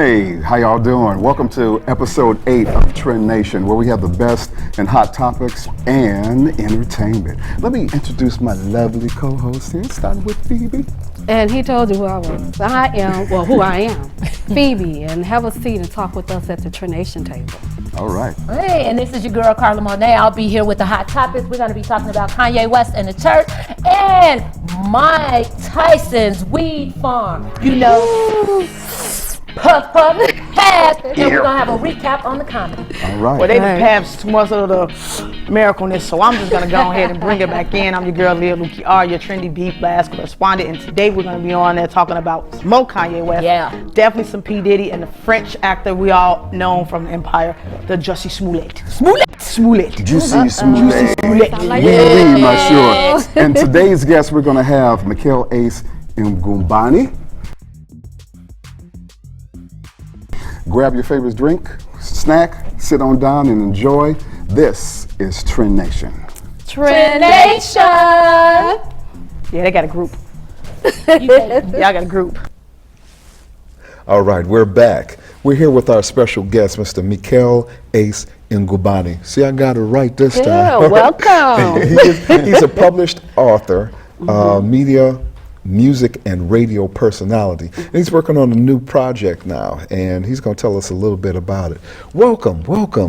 Hey, how y'all doing? Welcome to episode 8 of Trendnation, where we have the best in hot topics and entertainment. Let me introduce my lovely co-host here, starting with Phoebe. And he told you who I was. I am, well, who I am, Phoebe, and have a seat and talk with us at the Trendnation table. All right. Hey, and this is your girl, Carla Monet. I'll be here with the hot topics. We're going to be talking about Kanye West and the church and Mike Tyson's weed farm. You know, puff, puff, pass, and we're going to have a recap on the comedy. All right. Well, they done passed too much of the miracleness, so I'm just going to go ahead and bring it back in. I'm your girl, Leah Luki R, your Trendy Beat Blast correspondent, and today we're going to be on there talking about some more Kanye West. Yeah. Definitely some P. Diddy and the French actor we all know from Empire, the Jussie Smollett. Smollett. Juicy Smollett. Like Oui, my sure. And today's guest, we're going to have Mikel Ace Ngumbani. Grab your favorite drink, snack, sit on down and enjoy. This is Trendnation. Trendnation! Yeah, they got a group. Y'all got a group. All right, we're back. We're here with our special guest, Mr. Mikel Ace Ngumbani. See, I got it right this time. Yeah, welcome. He's a published author, media, music, and radio personality. And he's working on a new project now, and he's going to tell us a little bit about it. Welcome.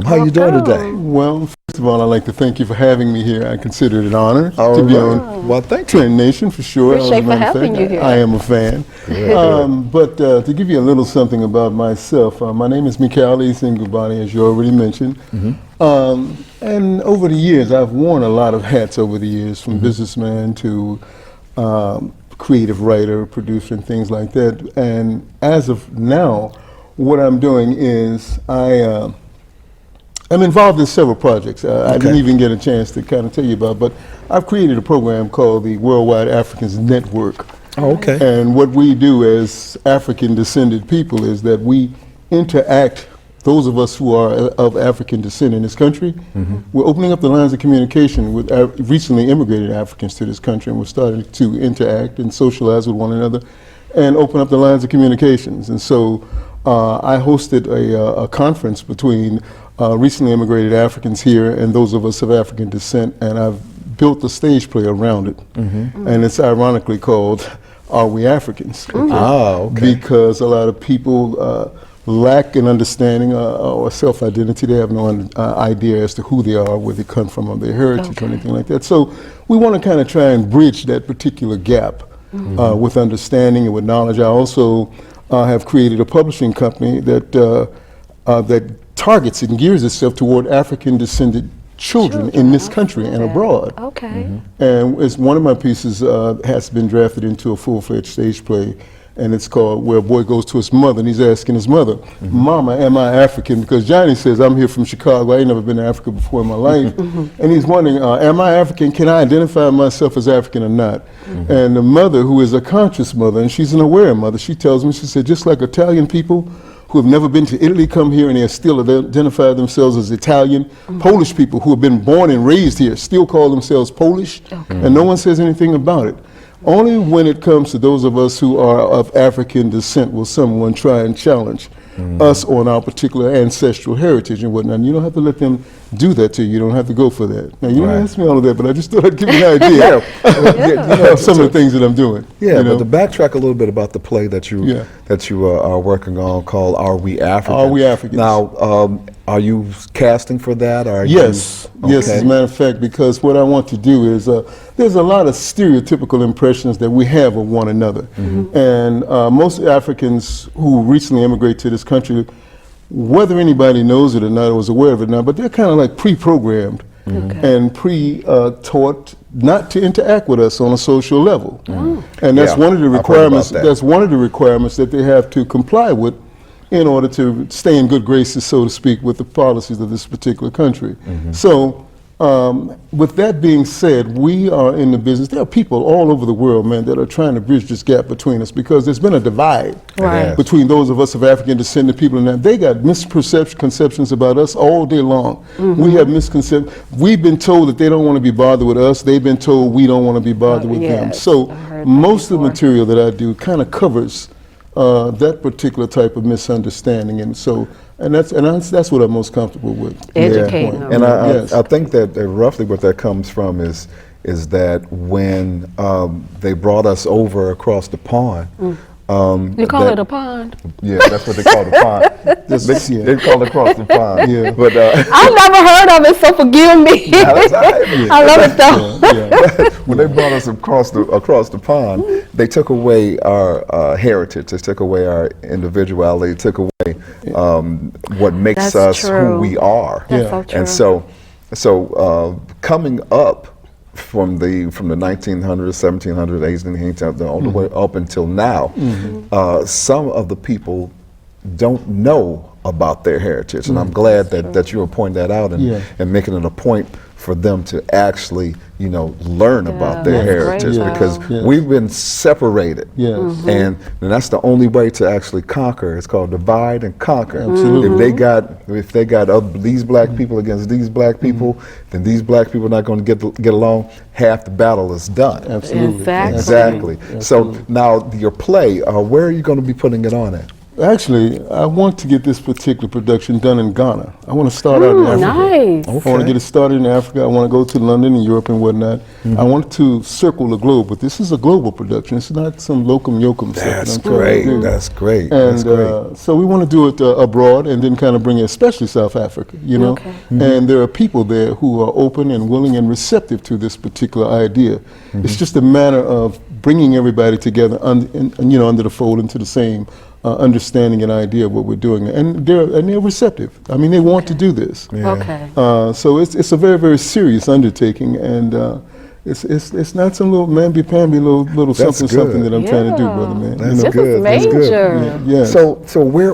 How you doing today? Well, first of all, I'd like to thank you for having me here. I consider it an honor to be on Well, thank you. Trendnation for sure. Appreciate As a for matter of having fact, you here. I am a fan. But to give you a little something about myself, my name is Mikel Ace Ngumbani, as you already mentioned. And over the years, I've worn a lot of hats over the years, from businessman to creative writer, producer, and things like that. And as of now, what I'm doing is I'm involved in several projects. I didn't even get a chance to kind of tell you about, but I've created a program called the Worldwide Africans Network. Oh, okay. And what we do as African descended people is that we interact, those of us who are of African descent in this country, we're opening up the lines of communication with recently immigrated Africans to this country, and we're starting to interact and socialize with one another and open up the lines of communications. And so I hosted a conference between recently immigrated Africans here and those of us of African descent, and I've built a stage play around it. And it's ironically called Are We Africans? Because a lot of people lack an understanding or self-identity. They have no idea as to who they are, where they come from, or their heritage, or anything like that. So we want to kind of try and bridge that particular gap with understanding and with knowledge. I also have created a publishing company that targets and gears itself toward African-descended children in this country and abroad. Okay. And it's one of my pieces has been drafted into a full-fledged stage play, and it's called Where a Boy Goes to His Mother, and he's asking his mother, Mama, am I African? Because Johnny says, I'm here from Chicago, I ain't never been to Africa before in my life. And he's wondering, am I African? Can I identify myself as African or not? And the mother, who is a conscious mother, and she's an aware mother, she tells me, she said, just like Italian people who have never been to Italy come here and they still identify themselves as Italian, Polish people who have been born and raised here still call themselves Polish, and no one says anything about it. Only when it comes to those of us who are of African descent will someone try and challenge us on our particular ancestral heritage and whatnot. And you don't have to let them do that to you. You don't have to go for that. Now, you didn't ask me all of that, but I just thought I'd give you an idea of some of the things that I'm doing. Yeah, but to backtrack a little bit about the play that you are working on called Are We Africans? Are We Africans? Now, are you casting for that? Yes, as a matter of fact, because what I want to do is, there's a lot of stereotypical impressions that we have of one another. And most Africans who recently immigrate to this country, whether anybody knows it or not or was aware of it or not, but they're kind of like pre-programmed and pre-taught not to interact with us on a social level. And that's one of the requirements. That's one of the requirements that they have to comply with in order to stay in good graces, so to speak, with the policies of this particular country. So with that being said, we are in the business. There are people all over the world, man, that are trying to bridge this gap between us, because there's been a divide between those of us of African descent and people, and they got misconceptions about us all day long. We have misconceptions. We've been told that they don't want to be bothered with us. They've been told we don't want to be bothered with them. So most of the material that I do kind of covers that particular type of misunderstanding, and that's what I'm most comfortable with. Educating them. And Yes. I think that roughly what that comes from is that when they brought us over across the pond. You call it a pond? Yeah, that's what they call the pond. They call it across the pond. Yeah. But I've never heard of it, so forgive me. that's all right. I love it though. When they brought us across the pond, they took away our heritage. They took away our individuality. They took away what makes That's us who true. we are. That's so true. And so coming up from the 1900s, 1700s, 1800s, all the way up until now, some of the people don't know about their heritage, and I'm glad that you were pointing that out and making it a point for them to actually, learn about their that's great, heritage, though. because we've been separated. Yes. And that's the only way to actually conquer. It's called divide and conquer. Absolutely. If they got these black people against these black people, then these black people are not going to get along. Half the battle is done. Absolutely. Exactly. So now your play, where are you going to be putting it on at? Actually, I want to get this particular production done in Ghana. I want to start out in Africa. Nice. I want to get it started in Africa. I want to go to London and Europe and whatnot. I want to circle the globe, but this is a global production. It's not some locum yokum stuff. That's that I'm trying to great. do. That's great. And That's great. so we want to do it abroad and then kind of bring it, especially South Africa, Okay. And there are people there who are open and willing and receptive to this particular idea. It's just a matter of bringing everybody together under the fold into the same understanding and idea of what we're doing, and they're receptive. I mean, they want to do this. Okay. So it's a very, very serious undertaking, and it's not some little mamby-pamby little That's something good. that I'm trying to do, brother man. That's This good. is That's good. major. Yeah. So where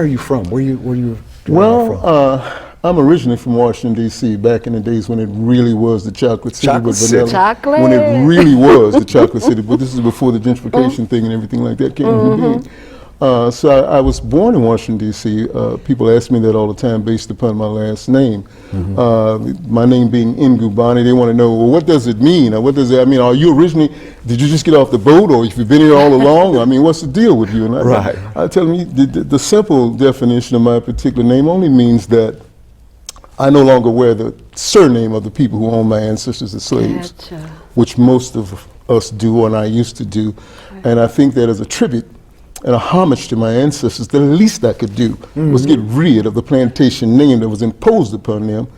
are you from? Where you from? Well, I'm originally from Washington, D.C., back in the days when it really was the chocolate city Chocolate with City. vanilla. Chocolate. When it really was the chocolate city, but this is before the gentrification thing and everything like that came into being. So I was born in Washington, D.C. People ask me that all the time based upon my last name. My name being Ngubani, they want to know, well, what does it mean? Or what does it, I mean, did you just get off the boat, or if you've been here all along? I mean, what's the deal with you? And I tell them, the simple definition of my particular name only means that I no longer wear the surname of the people who owned my ancestors as slaves, Gotcha. which most of us do, and I used to do. And I think that as a tribute and a homage to my ancestors, the least I could do was get rid of the plantation name that was imposed upon them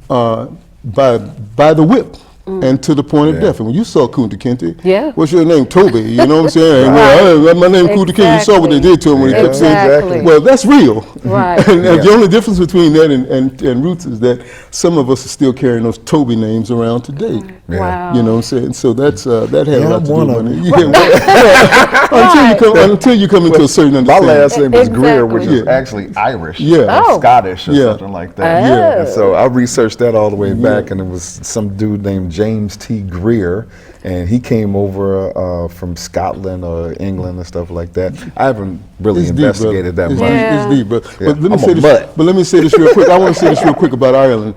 by the whip. And to the point of death. And when you saw Kunta Kinte, what's your name? Toby. You know what I'm saying? Well, my name Kunta Kinte. You saw what they did to him when he kept saying, well, that's real. Right. And the only difference between that and Roots is that some of us are still carrying those Toby names around today. Wow. You know what I'm saying? So that's that had a lot to do one with of it. Until you come into a certain My understanding. last name is Greer, which is Yeah. actually Irish, Yeah. or Scottish, or Yeah. something like that. And so I researched that all the way back, and it was some dude named James T. Greer, and he came over from Scotland or England and stuff like that. I haven't really It's deep, investigated brother. that much. It's deep, but Yeah. let me I'm say a this. mutt. But let me say this real quick. I want to say this real quick about Ireland.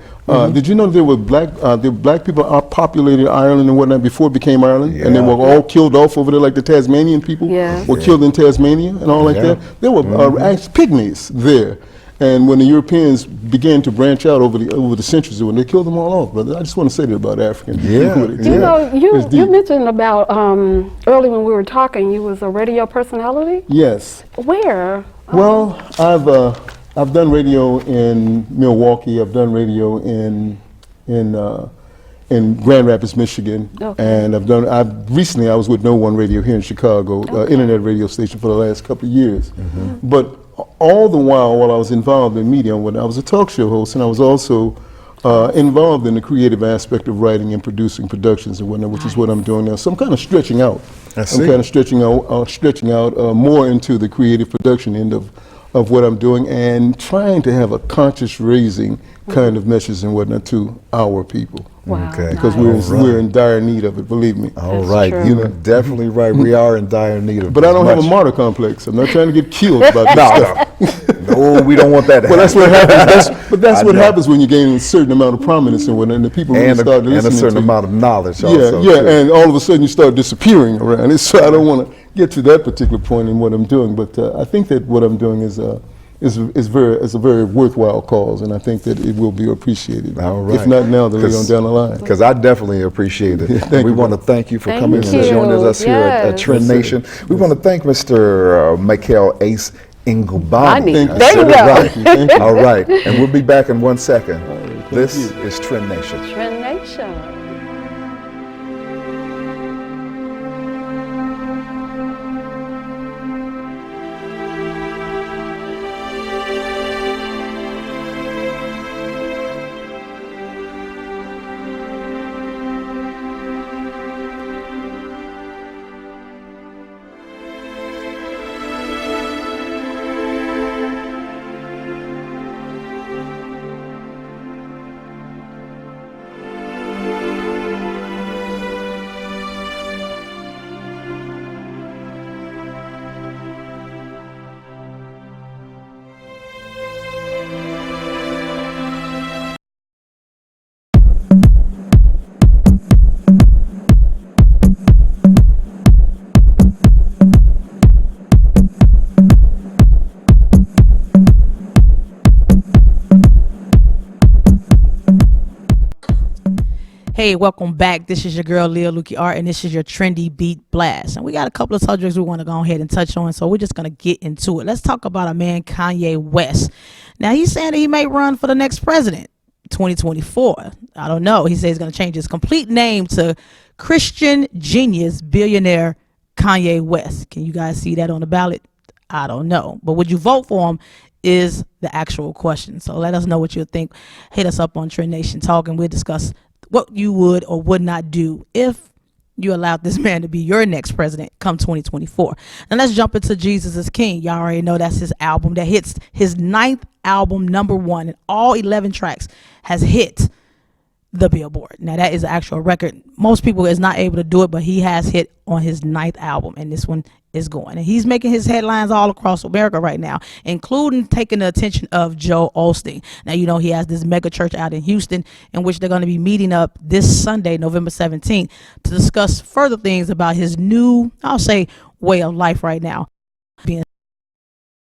Did you know there were black people populated Ireland and whatnot before it became Ireland, and they were all killed off over there, like the Tasmanian people were killed in Tasmania and all like that. There were actually pygmies there. And when the Europeans began to branch out over the centuries, when they killed them all off, brother, I just want to say that about Africans. You mentioned about early when we were talking, you was a radio personality. Yes. Where? Well, I've done radio in Milwaukee. I've done radio in Grand Rapids, Michigan, and recently I was with No One Radio here in Chicago, internet radio station for the last couple of years. But all the while I was involved in media, when I was a talk show host, and I was also involved in the creative aspect of writing and producing productions and whatnot, which is what I'm doing now. So I'm kind of stretching out. I'm kind of stretching out more into the creative production end of what I'm doing, and trying to have a conscious raising kind of message and whatnot to our people. Wow. Okay. Because we're in dire need of it, believe me. All That's right, true. you're definitely right. We are in dire need of But I don't have a much. martyr complex. I'm not trying to get killed about this stuff. No, we don't want that to But that's happen. what happens. That's I what know. happens when you gain a certain amount of prominence and whatnot, and the people really And start a listening certain to you. amount of knowledge Yeah, also. yeah, too. and all of a sudden you start disappearing around it. So I don't want to get to that particular point in what I'm doing, but I think that what I'm doing is a very worthwhile cause, and I think that it will be appreciated. All right. If not now, then later on down the line. Because I definitely appreciate it. Thank we you, want to brother. thank you for Thank coming and you. joining us here at Yes. Trend Nation. We want to thank Mr. Michael Ace Ingobani. Thank I you. said There you it go. right. Thank you. All right. And we'll be back in 1 second. thank This you. is Trend Nation. Trendnation. Hey, welcome back. This is your girl Leah Lukey Art, and this is your Trendy Beat Blast. And we got a couple of subjects we want to go ahead and touch on, so we're just going to get into it. Let's talk about a man, Kanye West. Now, he's saying that he may run for the next president, 2024. I don't know. He says he's going to change his complete name to Christian Genius Billionaire Kanye West. Can you guys see that on the ballot? I don't know. But would you vote for him is the actual question. So let us know what you think. Hit us up on Trend Nation Talk, and we'll discuss what you would or would not do if you allowed this man to be your next president come 2024. Now let's jump into Jesus is King. Y'all already know that's his album that hits his 9th album, #1, and all 11 tracks has hit the Billboard. Now that is an actual record. Most people is not able to do it, but he has hit on his 9th album, and this one is going. And he's making his headlines all across America right now, including taking the attention of Joel Osteen. Now, you know, he has this mega church out in Houston in which they're going to be meeting up this Sunday, November 17th, to discuss further things about his new, I'll say, way of life right now. Being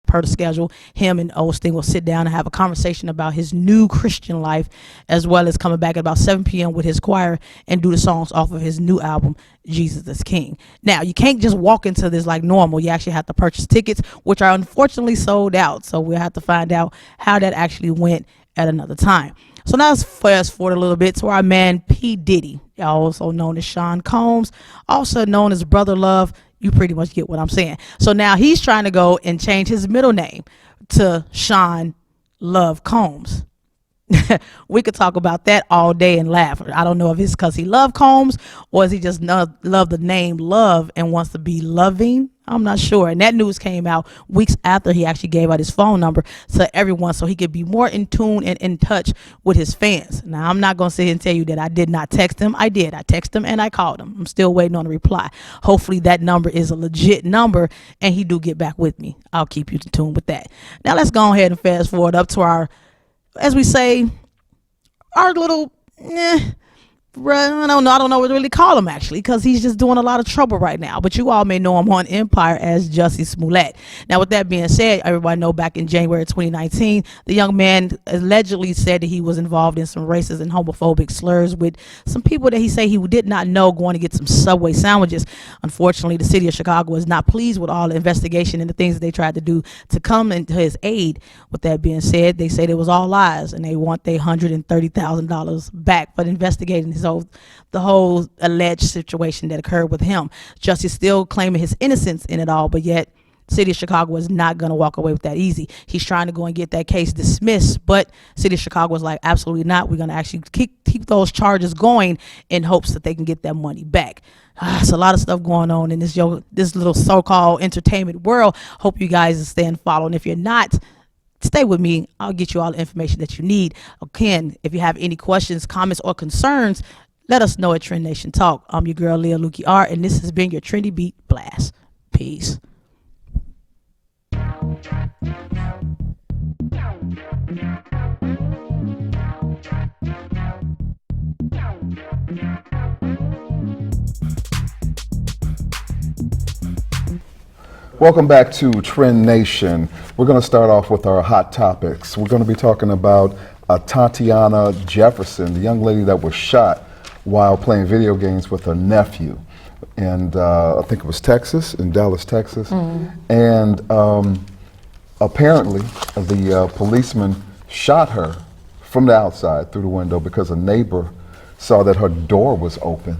per the schedule, him and Osteen will sit down and have a conversation about his new Christian life, as well as coming back at about 7 p.m. with his choir and do the songs off of his new album, Jesus is King. Now, you can't just walk into this like normal. You actually have to purchase tickets, which are unfortunately sold out. So we'll have to find out how that actually went at another time. So now let's fast forward a little bit to our man P. Diddy, also known as Sean Combs, also known as Brother Love. You pretty much get what I'm saying. So now he's trying to go and change his middle name to Sean Love Combs. We could talk about that all day and laugh. I don't know if it's because he loved Combs or is he just love the name Love and wants to be loving. I'm not sure. And that news came out weeks after he actually gave out his phone number to everyone so he could be more in tune and in touch with his fans. Now, I'm not going to sit here and tell you that I did not text him. I did. I texted him and I called him. I'm still waiting on a reply. Hopefully that number is a legit number and he do get back with me. I'll keep you in tune with that. Now, let's go ahead and fast forward up to our, as we say, our little, I don't know what to really call him actually, because he's just doing a lot of trouble right now. But you all may know him on Empire as Jussie Smollett. Now, with that being said, everybody know back in January 2019, the young man allegedly said that he was involved in some racist and homophobic slurs with some people that he said he did not know going to get some Subway sandwiches. Unfortunately, the city of Chicago is not pleased with all the investigation and the things that they tried to do to come into his aid. With that being said, they said it was all lies and they want their $130,000 back for investigating the whole alleged situation that occurred with him. Justice still claiming his innocence in it all, but yet City of Chicago is not going to walk away with that easy. He's trying to go and get that case dismissed, but City of Chicago is like, absolutely not. We're going to actually keep those charges going in hopes that they can get that money back. It's a lot of stuff going on in this little so-called entertainment world. Hope you guys are staying following. If you're not, stay with me. I'll get you all the information that you need. Again, if you have any questions, comments, or concerns, let us know at Trend Nation Talk. I'm your girl, Leah Lukey Art, and this has been your Trendy Beat Blast. Peace. Welcome back to Trend Nation. We're going to start off with our hot topics. We're going to be talking about Tatiana Jefferson, the young lady that was shot while playing video games with her nephew. And I think it was Texas, in Dallas, Texas. And apparently the policeman shot her from the outside through the window because a neighbor saw that her door was open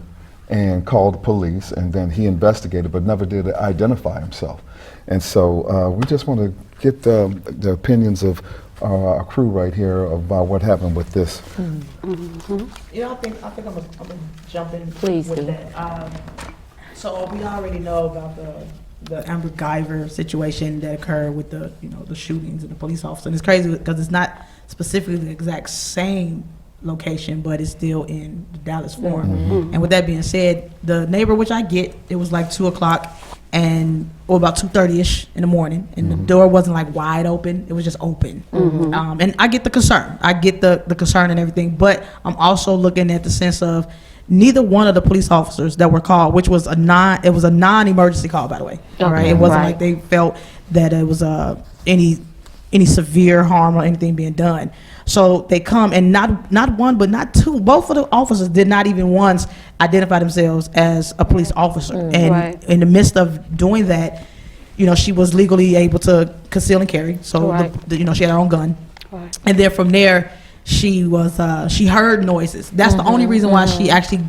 and called the police, and then he investigated but never did identify himself. And so we just want to get the opinions of our crew right here about what happened with this. You know, I think I'm gonna jump in. Please with do. that. So we already know about the Amber Guyver situation that occurred with the shootings and the police officer. And it's crazy because it's not specifically the exact same location, but it's still in the Dallas Forum. And with that being said, the neighbor, which I get, it was like 2 o'clock or about 2:30ish in the morning, and the door wasn't like wide open, it was just open. And I get the concern, the concern and everything, but I'm also looking at the sense of neither one of the police officers that were called, which was a non-emergency call, by the way. All right, it wasn't like they felt that it was any severe harm or anything being done. So they come, and not one, but not two. Both of the officers did not even once identify themselves as a police officer. And in the midst of doing that, she was legally able to conceal and carry. So she had her own gun. And then from there, she heard noises. That's the only reason why she actually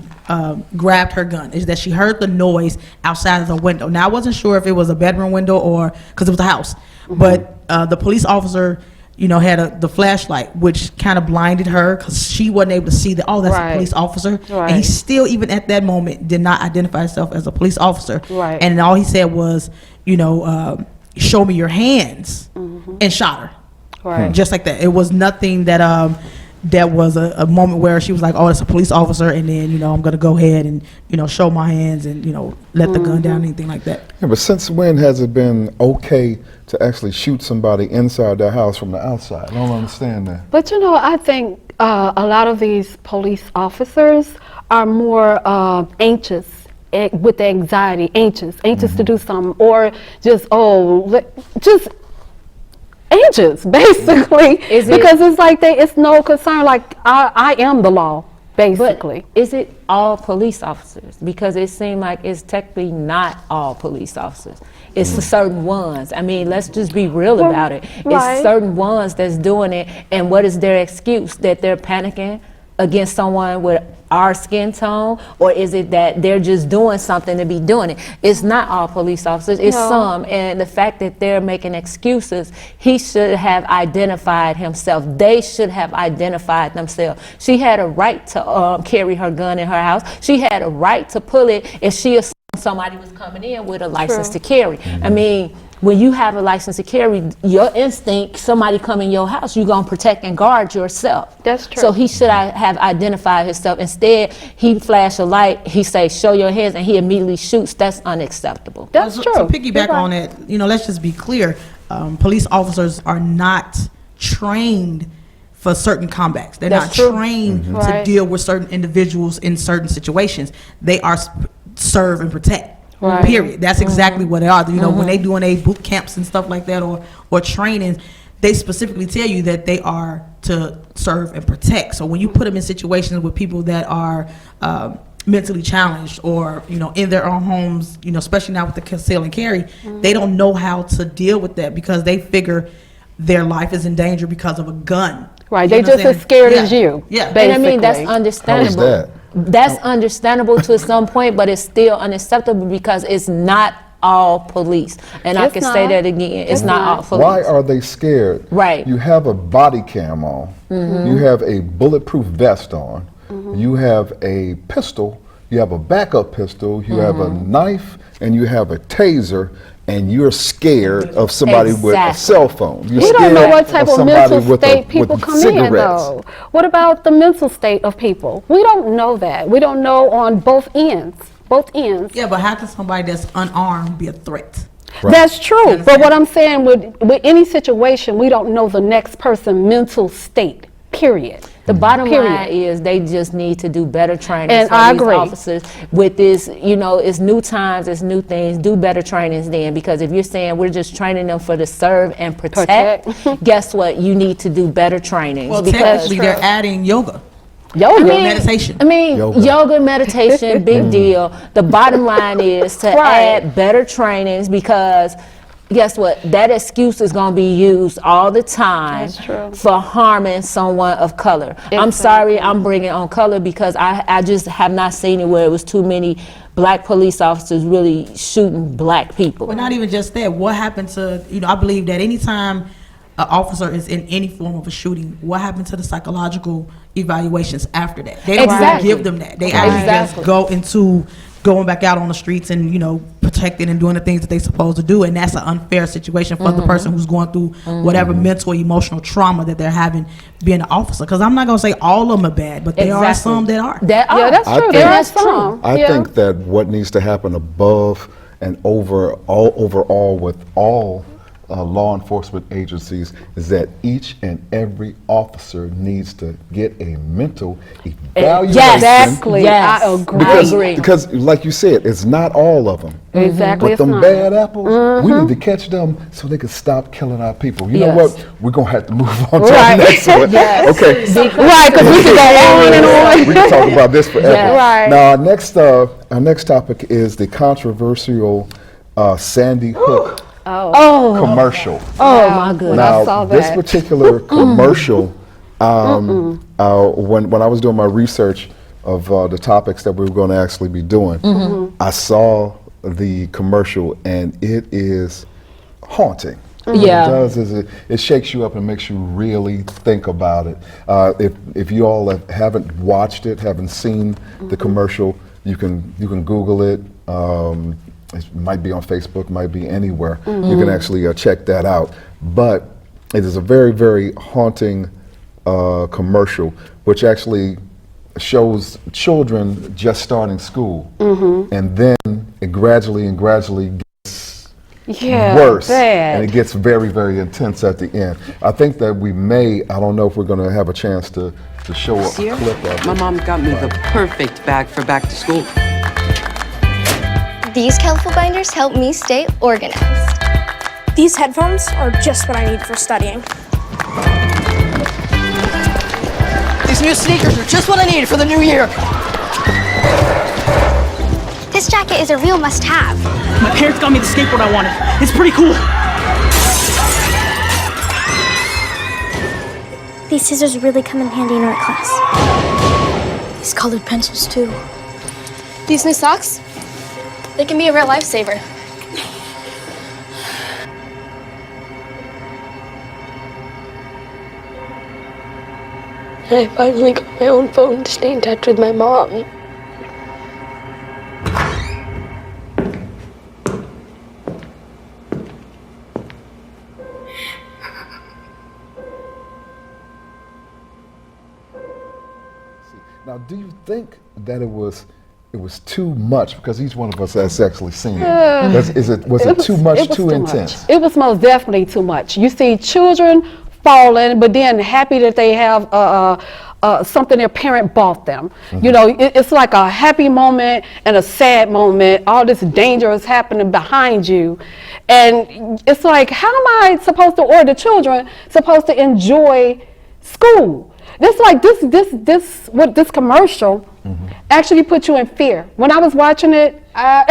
grabbed her gun, is that she heard the noise outside of the window. Now, I wasn't sure if it was a bedroom window or because it was a house, but the police officer, had the flashlight, which kind of blinded her because she wasn't able to see that, that's a police officer. And he still, even at that moment, did not identify himself as a police officer. And all he said was, show me your hands, and shot her. Just like that. It was nothing that that was a moment where she was like, oh, it's a police officer, and then, I'm going to go ahead and, show my hands and, let the gun down, anything like that. Yeah, but since when has it been okay to actually shoot somebody inside their house from the outside? I don't understand that. But I think a lot of these police officers are more anxious, with the anxiety, anxious to do something, or just anxious, basically, because it's like it's no concern. Like I am the law, basically. But is it all police officers? Because it seems like it's technically not all police officers. It's for certain ones. I mean, let's just be real about it. It's certain ones that's doing it, and what is their excuse? That they're panicking against someone with our skin tone, or is it that they're just doing something to be doing it? It's not all police officers, it's some, and the fact that they're making excuses, he should have identified himself. They should have identified themselves. She had a right to carry her gun in her house. She had a right to pull it if she assumed somebody was coming in with a license to carry. I mean, when you have a license to carry, your instinct, somebody come in your house, you're going to protect and guard yourself. That's true. So he should have identified himself. Instead, he flashed a light, he say, show your hands, and he immediately shoots. That's unacceptable. That's true. To piggyback on that, let's just be clear. Police officers are not trained for certain combats. They're not trained to deal with certain individuals in certain situations. They are serve and protect. Period. That's exactly what they are. When they doing a boot camps and stuff like that, or trainings, they specifically tell you that they are to serve and protect. So when you put them in situations with people that are mentally challenged, or in their own homes, especially now with the conceal and carry, they don't know how to deal with that because they figure their life is in danger because of a gun. They just as scared as you. And I mean, that's understandable. How is that? That's understandable to some point, but it's still unacceptable because it's not all police. And I can say that again, it's not all police. Why are they scared? Right. You have a body cam on, you have a bulletproof vest on, you have a pistol, you have a backup pistol, you have a knife, and you have a taser, and you're scared of somebody with a cell phone. We don't know what type of mental state people come in, though. What about the mental state of people? We don't know that. We don't know on both ends. Yeah, but how can somebody that's unarmed be a threat? That's true. But what I'm saying, with any situation, we don't know the next person's mental state. period. The bottom Period. line is they just need to do better training And for I these agree. officers with this, you know, it's new times, it's new things, do better trainings then, because if you're saying we're just training them for the serve and protect, guess what? You need to do better trainings. Well, because technically, they're adding yoga. Yoga. Meditation. I mean, yoga, meditation, big deal. The bottom line is to add better trainings, because guess what? That excuse is going to be used all the time for harming someone of color. I'm sorry I'm bringing on color, because I just have not seen it where it was too many black police officers really shooting black people. But not even just that. What happened to, you know, I believe that anytime an officer is in any form of a shooting, what happened to the psychological evaluations after that? They don't even give them that. They actually just go into going back out on the streets and, you know, protecting and doing the things that they're supposed to do. And that's an unfair situation for the person who's going through whatever mental, emotional trauma that they're having being an officer. Because I'm not going to say all of them are bad, but there are some that are. Yeah, that's true. There are some. I think that what needs to happen above and overall with all law enforcement agencies is that each and every officer needs to get a mental evaluation. Exactly. I agree. Because like you said, it's not all of them. Exactly. But them bad apples, we need to catch them so they can stop killing our people. You know what? We're going to have to move on to the next one. Okay. Right, because we can go on and on. We can talk about this forever. Right. Now, our next topic is the controversial Sandy Hook commercial. Oh my goodness. Now, I saw this that. particular commercial, when I was doing my research of the topics that we were going to actually be doing, I saw the commercial, and it is haunting. Yeah. What it does is it shakes you up and makes you really think about it. If you all haven't watched it, haven't seen the commercial, you can Google it. It might be on Facebook, might be anywhere. You can actually check that out. But it is a very, very haunting commercial, which actually shows children just starting school, and then it gradually gets worse, and it gets very, very intense at the end. I think that I don't know if we're going to have a chance to show a clip of it. My mom got me the perfect bag for back to school. These colorful binders help me stay organized. These headphones are just what I need for studying. These new sneakers are just what I needed for the new year. This jacket is a real must-have. My parents got me the skateboard I wanted. It's pretty cool. These scissors really come in handy in art class. These colored pencils, too. These new socks? They can be a real lifesaver. I finally got my own phone to stay in touch with my mom. Now, do you think that it was too much, because each one of us has actually seen it? Was it too much, too intense? It was most definitely too much. You see children falling, but then happy that they have something their parent bought them. You know, it's like a happy moment and a sad moment. All this danger is happening behind you. And it's like, how am I supposed to, or the children supposed to enjoy school? This commercial actually put you in fear. When I was watching it, I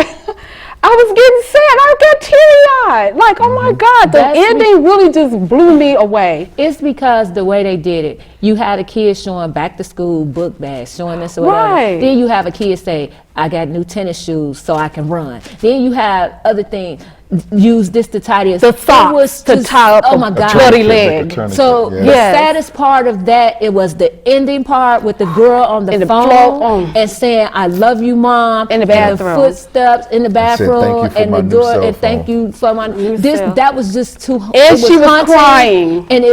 was getting sad. I got teary-eyed. Like, oh my God, the ending really just blew me away. It's because the way they did it. You had a kid showing back to school book bags, showing this or whatever. Right. Then you have a kid say, I got new tennis shoes so I can run. Then you have other things. Use this to tidy us. The socks to tie up oh my God. bloody leg. So the saddest part of that, it was the ending part with the girl on the phone and saying, I love you, Mom. In the bathroom. And the footsteps in the bathroom and the door, and thank you for my that was just too And she was crying. And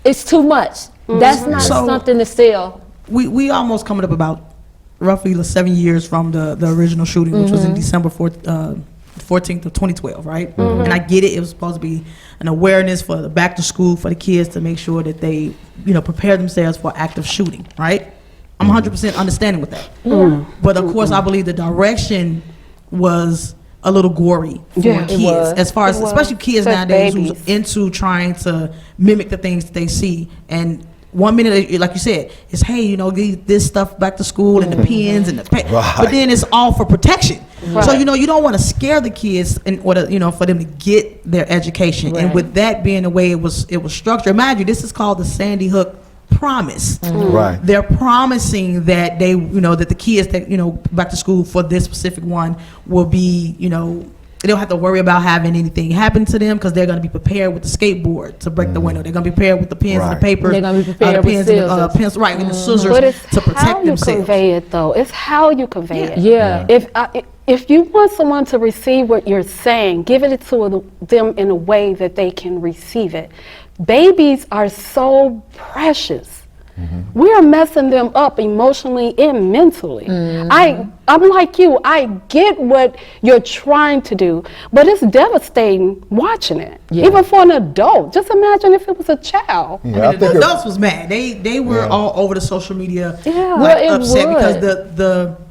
it's too much. That's not something to sell. We almost coming up about roughly 7 years from the original shooting, which was in December 4th, 14th of 2012, right? And I get it. It was supposed to be an awareness for the back to school for the kids to make sure that they, prepare themselves for active shooting, right? I'm 100% understanding with that. But of course, I believe the direction was a little gory for kids, as far as especially kids nowadays who's into trying to mimic the things that they see. And 1 minute, like you said, is hey, this stuff back to school and the pens and the but then it's all for protection. So you don't want to scare the kids in order for them to get their education. And with that being the way it was structured, imagine this is called the Sandy Hook promise. Right. They're promising that they that the kids that back to school for this specific one will be they don't have to worry about having anything happen to them because they're going to be prepared with the skateboard to break the window. They're going to be prepared with the pens and the papers. They're going to be prepared with scissors. And the pencils, right, and the scissors But it's to protect how you themselves. convey it, though. It's how you convey it. Yeah. If you want someone to receive what you're saying, give it to them in a way that they can receive it. Babies are so precious. We are messing them up emotionally and mentally. I'm like you. I get what you're trying to do, but it's devastating watching it, even for an adult. Just imagine if it was a child. Yeah, The adults was mad. They were all over the social media, Well, upset because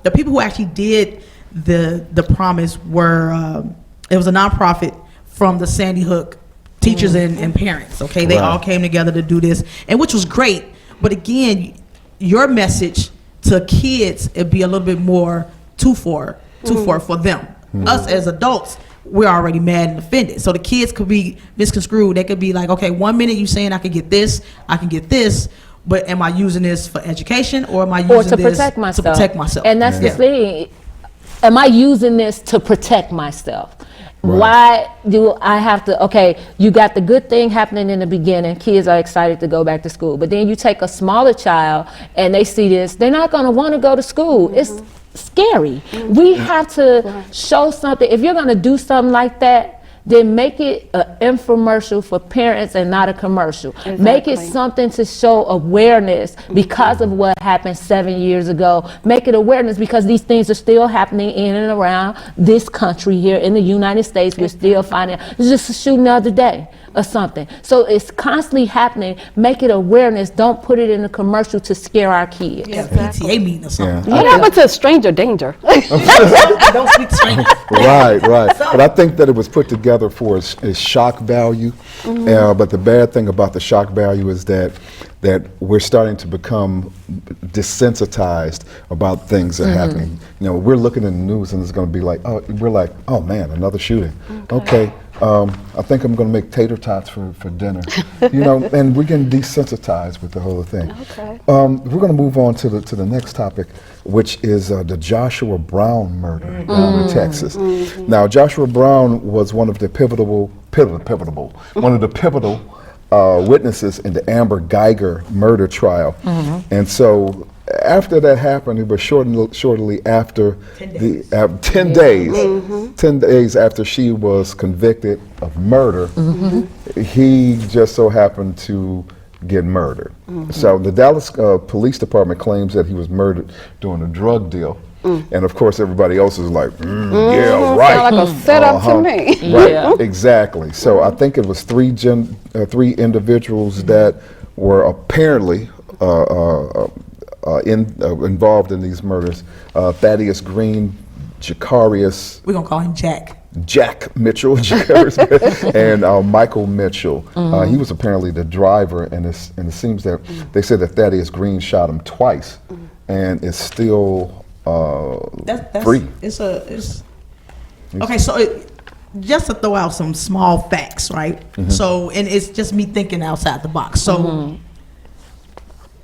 the people who actually did the promise were it was a nonprofit from the Sandy Hook teachers and parents. Okay, they all came together to do this, and which was great. But again, your message to kids, it'd be a little bit more too far for them. Us as adults, we're already mad and offended. So the kids could be misconstrued. They could be like, okay, 1 minute you saying I can get this, but am I using this for education or am I using to this protect myself? to protect myself? And that's the thing. Am I using this to protect myself? Why do I have to, okay, you got the good thing happening in the beginning, kids are excited to go back to school, but then you take a smaller child and they see this, they're not gonna wanna go to school. It's scary. We have to show something. If you're gonna do something like that, then make it an infomercial for parents and not a commercial. Make it something to show awareness because of what happened 7 years ago. Make it awareness because these things are still happening in and around this country here in the United States. We're still finding, there's just a shooting the other day or something. So it's constantly happening. Make it awareness. Don't put it in a commercial to scare our kids. PTA meeting or something. What happened to stranger danger? Don't speak to strangers. Right. But I think that it was put together for its shock value. But the bad thing about the shock value is that we're starting to become desensitized about things that are happening. We're looking in the news and it's going to be like, oh man, another shooting. Okay. I think I'm going to make tater tots for dinner. And we're getting desensitized with the whole thing. Okay. We're going to move on to the next topic, which is the Joshua Brown murder down in Texas. Now, Joshua Brown was one of the pivotal witnesses in the Amber Geiger murder trial. And so after that happened, it was shortly after 10 days after she was convicted of murder, he just so happened to get murdered. So the Dallas Police Department claims that he was murdered during a drug deal. And of course, everybody else is like, yeah, right. Sound like a setup to me. Right, exactly. So I think it was three individuals that were apparently involved in these murders. Thaddeus Green, Jacarius. We're gonna call him Jack Mitchell, and Michael Mitchell. He was apparently the driver, and it seems that they said that Thaddeus Green shot him twice, and is still free. Okay, so just to throw out some small facts, right? So, and it's just me thinking outside the box. So,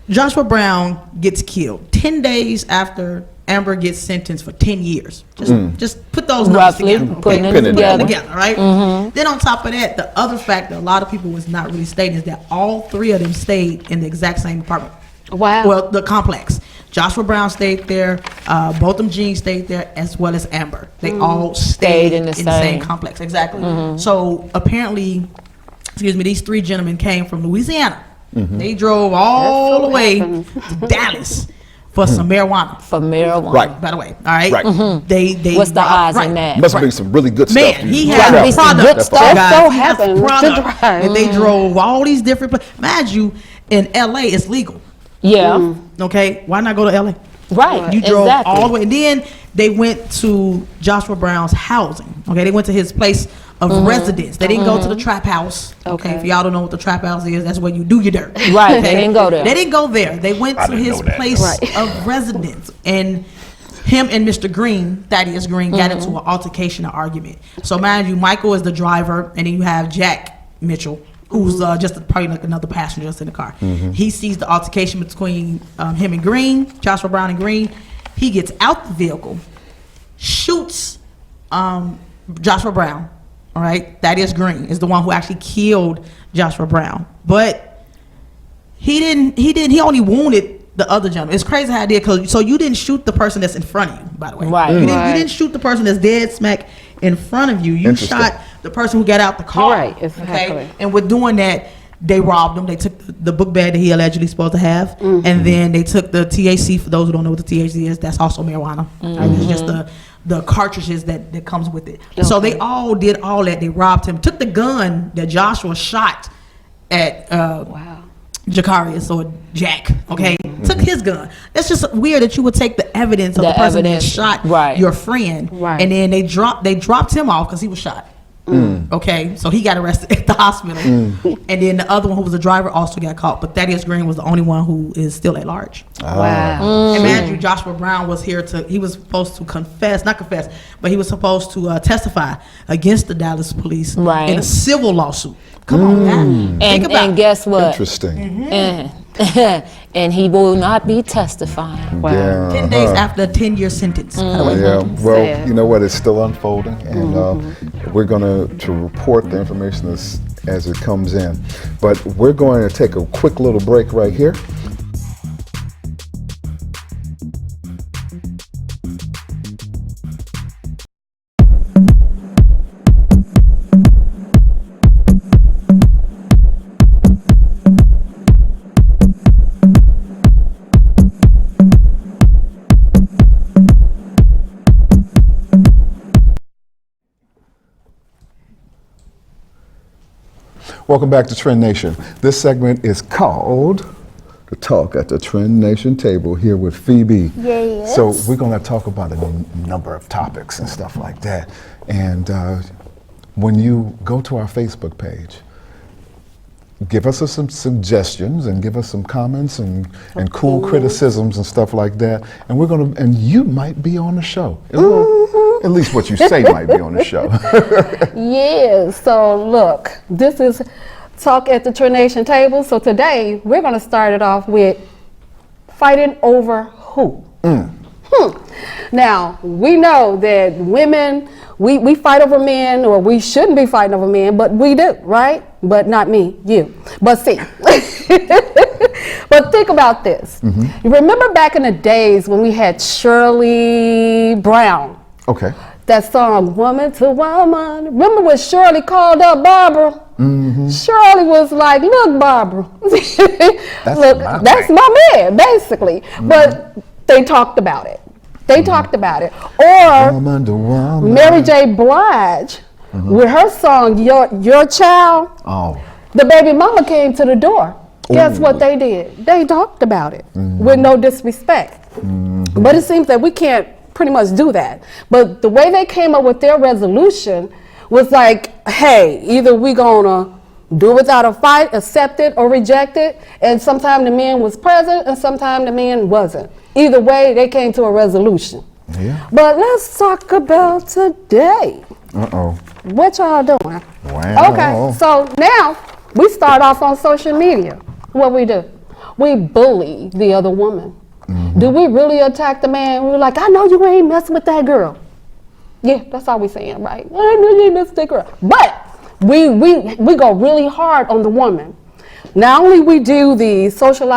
Joshua Brown gets killed 10 days after Amber gets sentenced for 10 years. Just put those numbers together. Putting it together, right? Then on top of that, the other fact that a lot of people was not really stating is that all three of them stayed in the exact same apartment. Wow. Well, the complex. Joshua Brown stayed there. Botham Jean stayed there, as well as Amber. They all stayed in the same complex. Exactly. So apparently, these three gentlemen came from Louisiana. They drove all the way to Dallas for some marijuana. For marijuana. Right. By the way, all right. Right. They What's the odds right. in that? Must be some really good Man, stuff. he you had tried. a product. good stuff. guys. So He has happened to product, drive. and they drove all these different places. Mind you, in LA, it's legal. Yeah. Okay, why not go to LA? Right. You drove exactly. all the way, and then they went to Joshua Brown's housing. Okay, they went to his place of residence. They didn't go to the trap house. Okay, if y'all don't know what the trap house is, that's where you do your dirt. Right, they didn't go there. They didn't go there. They went to his place of residence, and him and Mr. Green, Thaddeus Green, got into an altercation, an argument. So mind you, Michael is the driver, and then you have Jack Mitchell, who's just probably like another passenger that's in the car. He sees the altercation between him and Green, Joshua Brown and Green. He gets out the vehicle, shoots Joshua Brown. All right, Thaddeus Green is the one who actually killed Joshua Brown, but he only wounded the other gentleman. It's crazy how I did, cause so you didn't shoot the person that's in front of you, by the way. Right. You didn't shoot the person that's dead smack in front of you. You shot the person who got out the car. Right, exactly. Okay? And with doing that, they robbed him. They took the book bag that he allegedly supposed to have, and then they took the THC. For those who don't know what the THC is, that's also marijuana. Right? It's just the cartridges that comes with it. So they all did all that. They robbed him. Took the gun that Joshua shot at Jacarius or Jack. Okay, took his gun. That's just weird that you would take the evidence of the person that shot your friend, and then they dropped him off because he was shot. Okay, so he got arrested at the hospital, and then the other one who was the driver also got caught. But Thaddeus Green was the only one who is still at large. Wow. Imagine Joshua Brown was here he was supposed to but he was supposed to testify against the Dallas police in a civil lawsuit. Come on, man. Think about and guess what? Interesting. And he will not be testifying. Wow. Yeah. 10 days after a 10-year sentence. Yeah, well, you know what? It's still unfolding, and we're going to report the information as it comes in. But we're going to take a quick little break right here. Welcome back to Trend Nation. This segment is called The Talk at the Trend Nation Table, here with Phoebe. Yes. So we're going to talk about a number of topics and stuff like that. And when you go to our Facebook page, give us some suggestions and give us some comments and cool criticisms and stuff like that. And and you might be on the show. At least what you say might be on the show. Yes, so look, this is Talk at the Trendnation Table. So today we're going to start it off with fighting over who? Now, we know that women, we fight over men, or we shouldn't be fighting over men, but we do, right? But not me, you. But see, but think about this. You remember back in the days when we had Shirley Brown? Okay. That song, Woman to Woman. Remember when Shirley called up Barbara? Shirley was like, look, Barbara. That's my man, basically. But they talked about it. Or Mary J. Blige, with her song, Your Child, the baby mama came to the door. Guess what they did? They talked about it with no disrespect. But it seems that we can't pretty much do that. But the way they came up with their resolution was like, hey, either we gonna do without a fight, accept it or reject it, and sometimes the man was present and sometimes the man wasn't. Either way, they came to a resolution. Yeah. But let's talk about today. What y'all doing? Wow. Okay, so now we start off on social media. What we do? We bully the other woman. Do we really attack the man? We're like, I know you ain't messing with that girl. Yeah, that's all we saying, right? I know you ain't messing with that girl. But we go really hard on the woman. Not only we do the social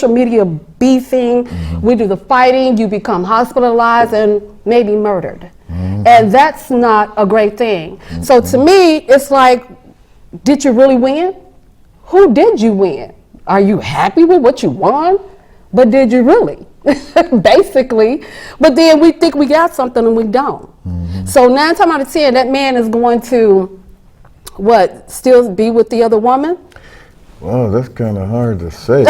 media beefing, we do the fighting, you become hospitalized and maybe murdered. And that's not a great thing. So to me, it's like, did you really win? Who did you win? Are you happy with what you won? but did you really? Basically. But then we think we got something and we don't. So 9 times out of 10, that man is going to, still be with the other woman? Well, that's kind of hard to say.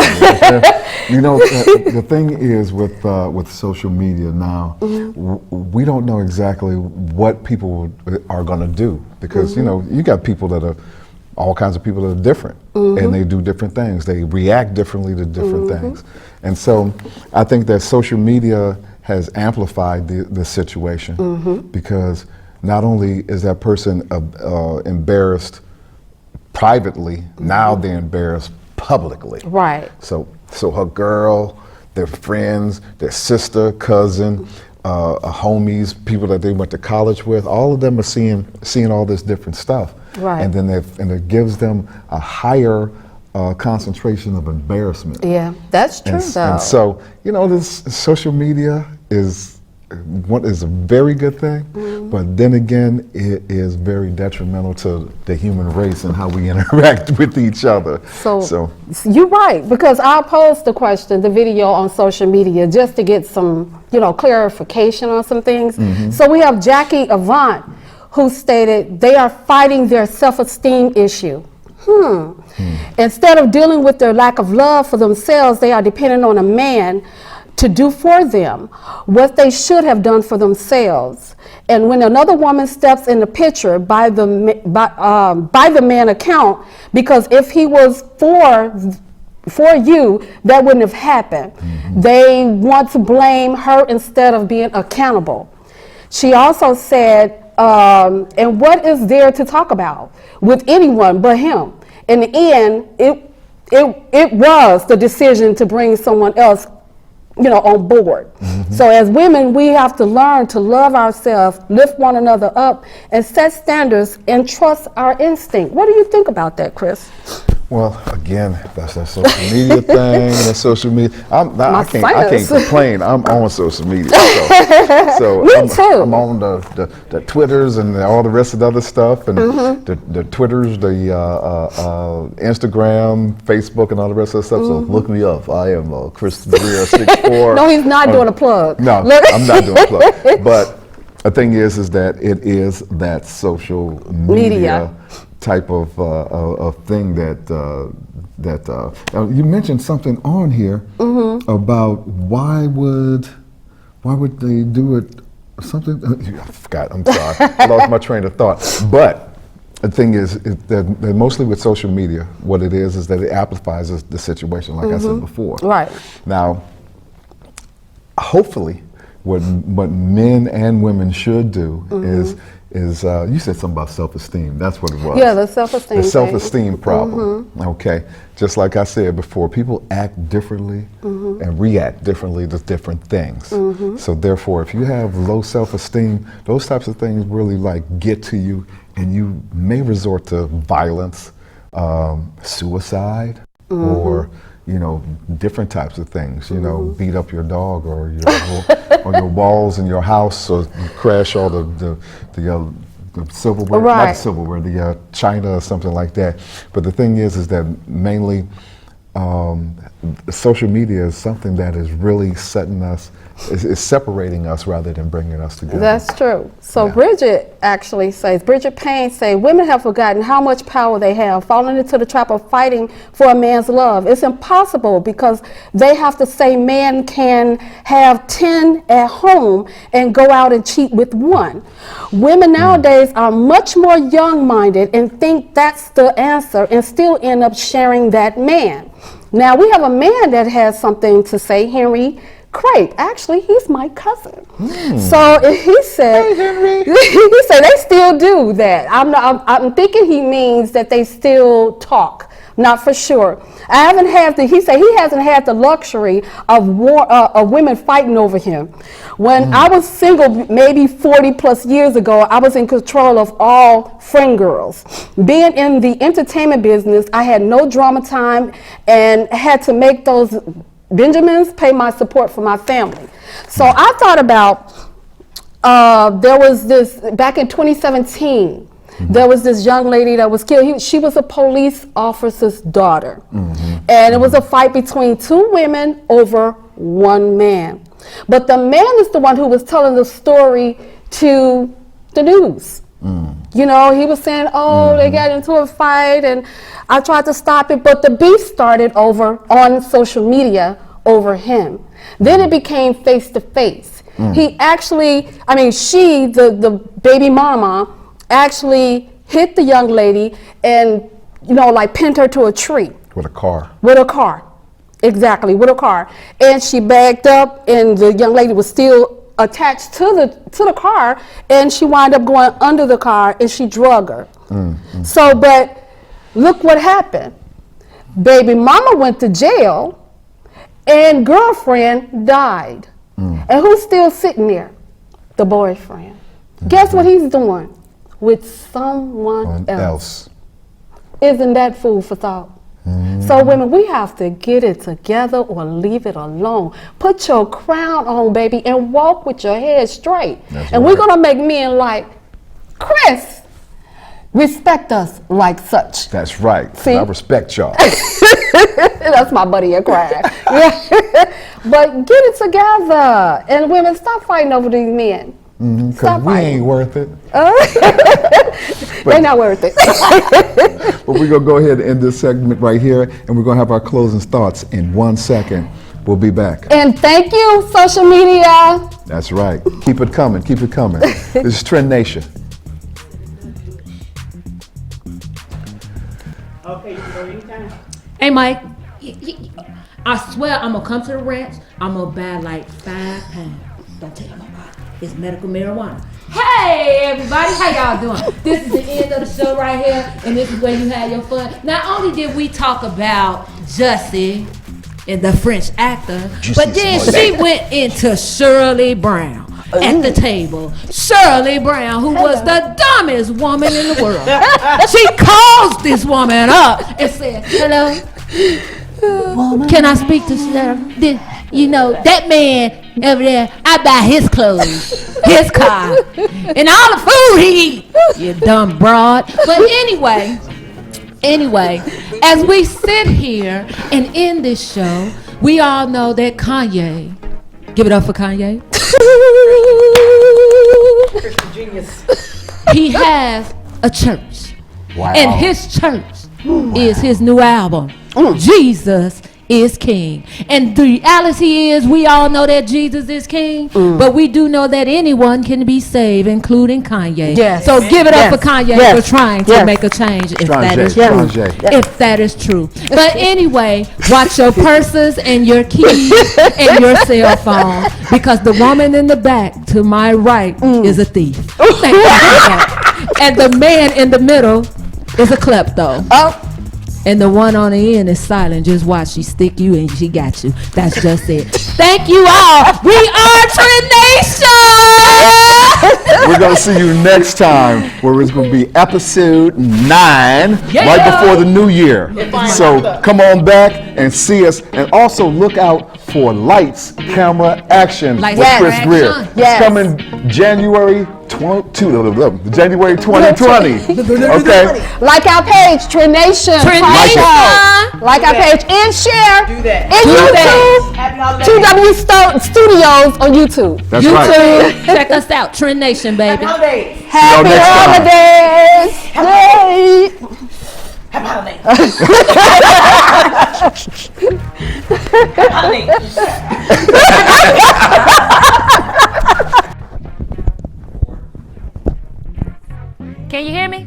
The thing is with social media now, we don't know exactly what people are going to do because you got people that are all kinds of people that are different and they do different things. They react differently to different things, and so I think that social media has amplified the situation because not only is that person embarrassed privately, now they're embarrassed publicly. Right. So her girl, their friends, their sister, cousin, homies, people that they went to college with, all of them are seeing all this different stuff. Right. And then it gives them a higher concentration of embarrassment. Yeah, that's true though. And so, this social media is a very good thing, but then again, it is very detrimental to the human race and how we interact with each other. So you're right, because I posed the video on social media just to get some, clarification on some things. So we have Jackie Avant, who stated they are fighting their self-esteem issue. Instead of dealing with their lack of love for themselves, they are dependent on a man to do for them what they should have done for themselves. And when another woman steps in the picture by the man account, because if he was for you, that wouldn't have happened. They want to blame her instead of being accountable. She also said, and what is there to talk about with anyone but him? In the end, it was the decision to bring someone else on board. So as women, we have to learn to love ourselves, lift one another up, and set standards and trust our instinct. What do you think about that, Chris? Well, again, that's that social media thing. That social media. I can't complain. I'm on social media. So Me too. I'm on the Twitters and all the rest of the other stuff, and the Twitters, the Instagram, Facebook, and all the rest of the stuff. So look me up. I am Chris 64. No, he's not doing a plug. No, I'm not doing a plug. But the thing is that it is that social media type of thing that you mentioned something on here about why would they do it? Something I forgot. I'm sorry, I lost my train of thought. But the thing is that mostly with social media, what it is that it amplifies the situation, like I said before. Right. Now, hopefully, what men and women should do is you said something about self-esteem. That's what it was. Yeah, the self-esteem. The self-esteem problem. Okay, just like I said before, people act differently and react differently to different things. So therefore, if you have low self-esteem, those types of things really get to you, and you may resort to violence, suicide, or different types of things. Beat up your dog or your walls in your house, or you crash all the silverware, not the silverware, the china or something like that. But the thing is that mainly social media is something that is really is separating us rather than bringing us together. That's true. So Bridget Payne says, women have forgotten how much power they have, falling into the trap of fighting for a man's love. It's impossible because they have to say man can have 10 at home and go out and cheat with one. Women nowadays are much more young-minded and think that's the answer and still end up sharing that man. Now we have a man that has something to say, Henry Craig. Actually, he's my cousin. So he said, he said they still do that. I'm thinking he means that they still talk. Not for sure. He said he hasn't had the luxury of women fighting over him. When I was single, maybe 40 plus years ago, I was in control of all friend girls. Being in the entertainment business, I had no drama time and had to make those Benjamins pay my support for my family. So I thought about, there was this, back in 2017, There was this young lady that was killed. She was a police officer's daughter. And it was a fight between two women over one man. But the man is the one who was telling the story to the news. You know, he was saying, oh, they got into a fight and I tried to stop it, but the beef started over on social media over him. Then it became face to face. He actually, she, the baby mama, actually hit the young lady and, pinned her to a tree. With a car. With a car. Exactly, with a car. And she backed up and the young lady was still attached to the car, and she wound up going under the car and she drug her. So, but look what happened. Baby mama went to jail and girlfriend died. And who's still sitting there? The boyfriend. Guess what he's doing? With someone else. Isn't that food for thought? So women, we have to get it together or leave it alone. Put your crown on, baby, and walk with your head straight. And we're gonna make men like Chris respect us like such. That's right. See? I respect y'all. That's my buddy in crime. But get it together. And women, stop fighting over these men. Because we ain't worth it. They're not worth it. But we're going to go ahead and end this segment right here, and we're going to have our closing thoughts in 1 second. We'll be back. And thank you, social media. That's right. Keep it coming. Keep it coming. This is Trend Nation. Okay, you can go anytime. Hey, Mike, I swear I'm gonna come to the ranch. I'm gonna buy like 5 pounds. Don't tell nobody. It's medical marijuana. Hey, everybody, how y'all doing? This is the end of the show right here, and this is where you have your fun. Not only did we talk about Jussie and the French actor, but then she went into Shirley Brown at the table. Shirley Brown, who was the dumbest woman in the world. She calls this woman up and said, hello, can I speak to Shirley? You know, that man over there, I buy his clothes, his car, and all the food he eat. You dumb broad. But anyway, as we sit here and end this show, we all know that Kanye, give it up for Kanye. Genius. He has a church. Wow. And his church is his new album, Jesus is King. And the reality is, we all know that Jesus is King, but we do know that anyone can be saved, including Kanye. Yes. So give it up for Kanye for trying to Yes. make a change, if that is Kanye. true. If that is true. But anyway, watch your purses and your keys and your cell phone, because the woman in the back to my right is a thief. Thank you for that. And the man in the middle is a klepto. And the one on the end is silent. Just watch. She stick you and she got you. That's just it. Thank you all. We are Trendnation. We're going to see you next time, where it's going to be episode 9, right before the new year. So come on back and see us. And also look out for Lights, Camera, Action Lights, with Camera, Chris Greer. Action. It's coming January 2020. Okay. Like our page, Trendnation. Like our page and share. Do that. And YouTube. Happy holidays. 2W Studios on YouTube. That's YouTube. right. Check us out. Trend Nation, baby. Happy holidays. Happy next time. holidays. Yay. Happy holidays. Can you hear me?